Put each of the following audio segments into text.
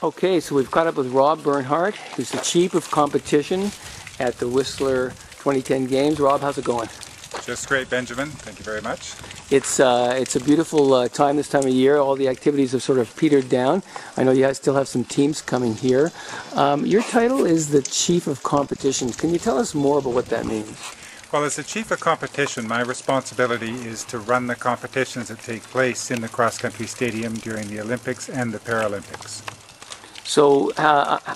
Okay, so we've caught up with Rob Bernhardt, who's the Chief of Competition at the Whistler 2010 Games. Rob, how's it going? Just great, Benjamin. Thank you very much. It's a beautiful time this time of year. All the activities have sort of petered down. I know you guys still have some teams coming here. Your title is the Chief of Competition. Can you tell us more about what that means? Well, as the Chief of Competition, my responsibility is to run the competitions that take place in the cross-country stadium during the Olympics and the Paralympics. So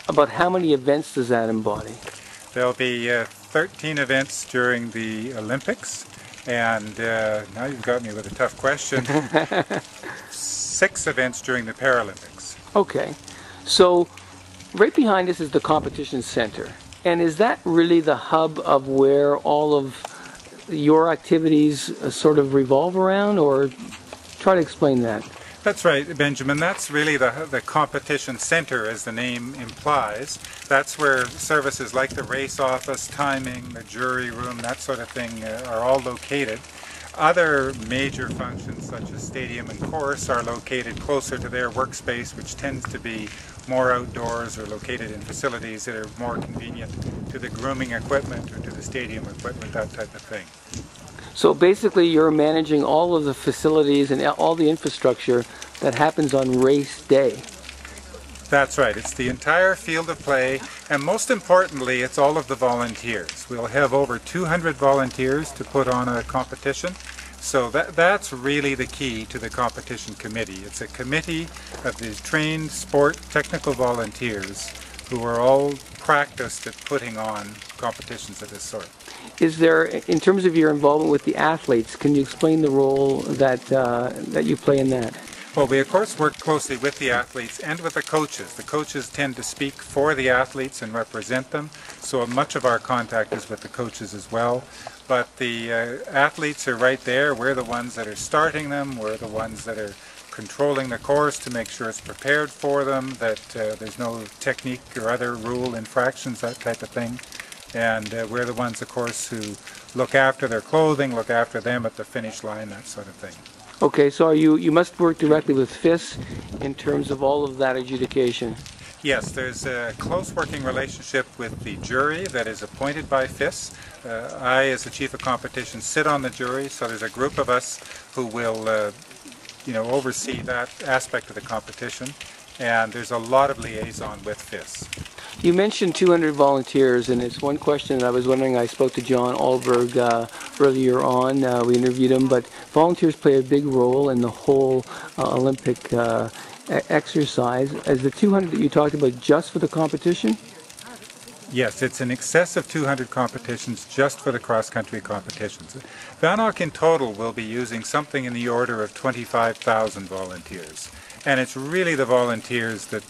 about how many events does that embody? There'll be 13 events during the Olympics, and now you've got me with a tough question, 6 events during the Paralympics. Okay, so right behind us is the competition center. And is that really the hub of where all of your activities sort of revolve around, or try to explain that? That's right, Benjamin. That's really the competition center, as the name implies. That's where services like the race office, timing, the jury room, that sort of thing are all located. Other major functions such as stadium and course are located closer to their workspace, which tends to be more outdoors or located in facilities that are more convenient to the grooming equipment or to the stadium equipment, that type of thing. So basically you're managing all of the facilities and all the infrastructure that happens on race day. That's right. It's the entire field of play, and most importantly, it's all of the volunteers. We'll have over 200 volunteers to put on a competition, so that's really the key to the competition committee. It's a committee of these trained sport technical volunteers who are all practiced at putting on competitions of this sort. Is there, in terms of your involvement with the athletes, can you explain the role that you play in that? Well, we of course work closely with the athletes and with the coaches. The coaches tend to speak for the athletes and represent them, so much of our contact is with the coaches as well. But the athletes are right there. We're the ones that are starting them. We're the ones that are controlling the course to make sure it's prepared for them, that there's no technique or other rule infractions, that type of thing. And we're the ones, of course, who look after their clothing, look after them at the finish line, that sort of thing. Okay, so you must work directly with FIS in terms of all of that adjudication. Yes, there's a close working relationship with the jury that is appointed by FIS. I, as the Chief of Competition, sit on the jury, so there's a group of us who will oversee that aspect of the competition, and there's a lot of liaison with FIS. You mentioned 200 volunteers, and it's one question that I was wondering. I spoke to John Alberg earlier on. We interviewed him, but volunteers play a big role in the whole Olympic exercise. Is the 200 that you talked about just for the competition? Yes, it's in excess of 200 competitions just for the cross-country competitions. VANOC in total will be using something in the order of 25,000 volunteers. And it's really the volunteers that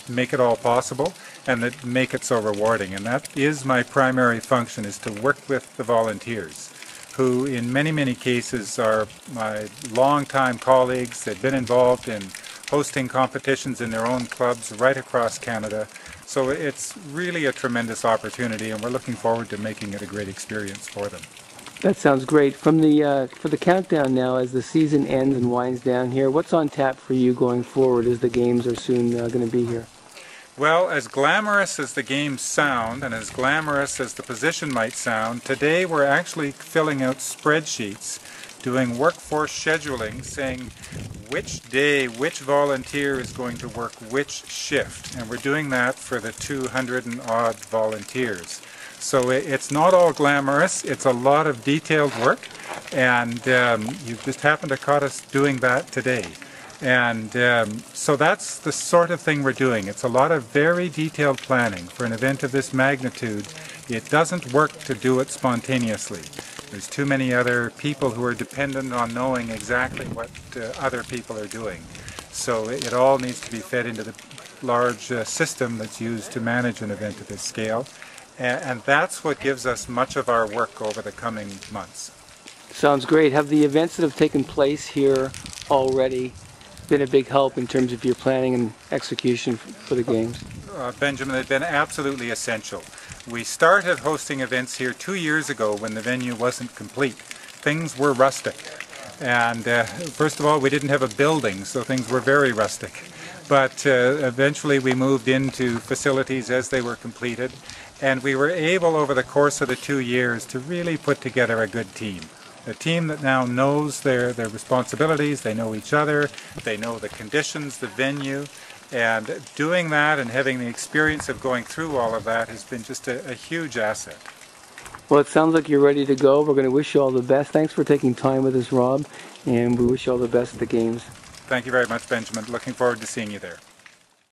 make it all possible and that make it so rewarding. And that is my primary function, is to work with the volunteers, who in many, many cases are my longtime colleagues. They've been involved in hosting competitions in their own clubs right across Canada. So it's really a tremendous opportunity, and we're looking forward to making it a great experience for them. That sounds great. For the countdown now, as the season ends and winds down here, what's on tap for you going forward as the games are soon going to be here? Well, as glamorous as the games sound and as glamorous as the position might sound, today we're actually filling out spreadsheets, doing workforce scheduling, saying which day, which volunteer is going to work which shift. And we're doing that for the 200 and odd volunteers. So it's not all glamorous, it's a lot of detailed work, and you just happened to caught us doing that today. And so that's the sort of thing we're doing. It's a lot of very detailed planning. For an event of this magnitude, it doesn't work to do it spontaneously. There's too many other people who are dependent on knowing exactly what other people are doing. So it all needs to be fed into the large system that's used to manage an event of this scale. And that's what gives us much of our work over the coming months. Sounds great. Have the events that have taken place here already been a big help in terms of your planning and execution for the games? Benjamin, they've been absolutely essential. We started hosting events here 2 years ago when the venue wasn't complete. Things were rustic. And first of all, we didn't have a building, so things were very rustic. But eventually we moved into facilities as they were completed, and we were able over the course of the 2 years to really put together a good team. A team that now knows their responsibilities, they know each other, they know the conditions, the venue, and doing that and having the experience of going through all of that has been just a huge asset. Well, it sounds like you're ready to go. We're going to wish you all the best. Thanks for taking time with us, Rob, and we wish you all the best at the games. Thank you very much, Benjamin. Looking forward to seeing you there.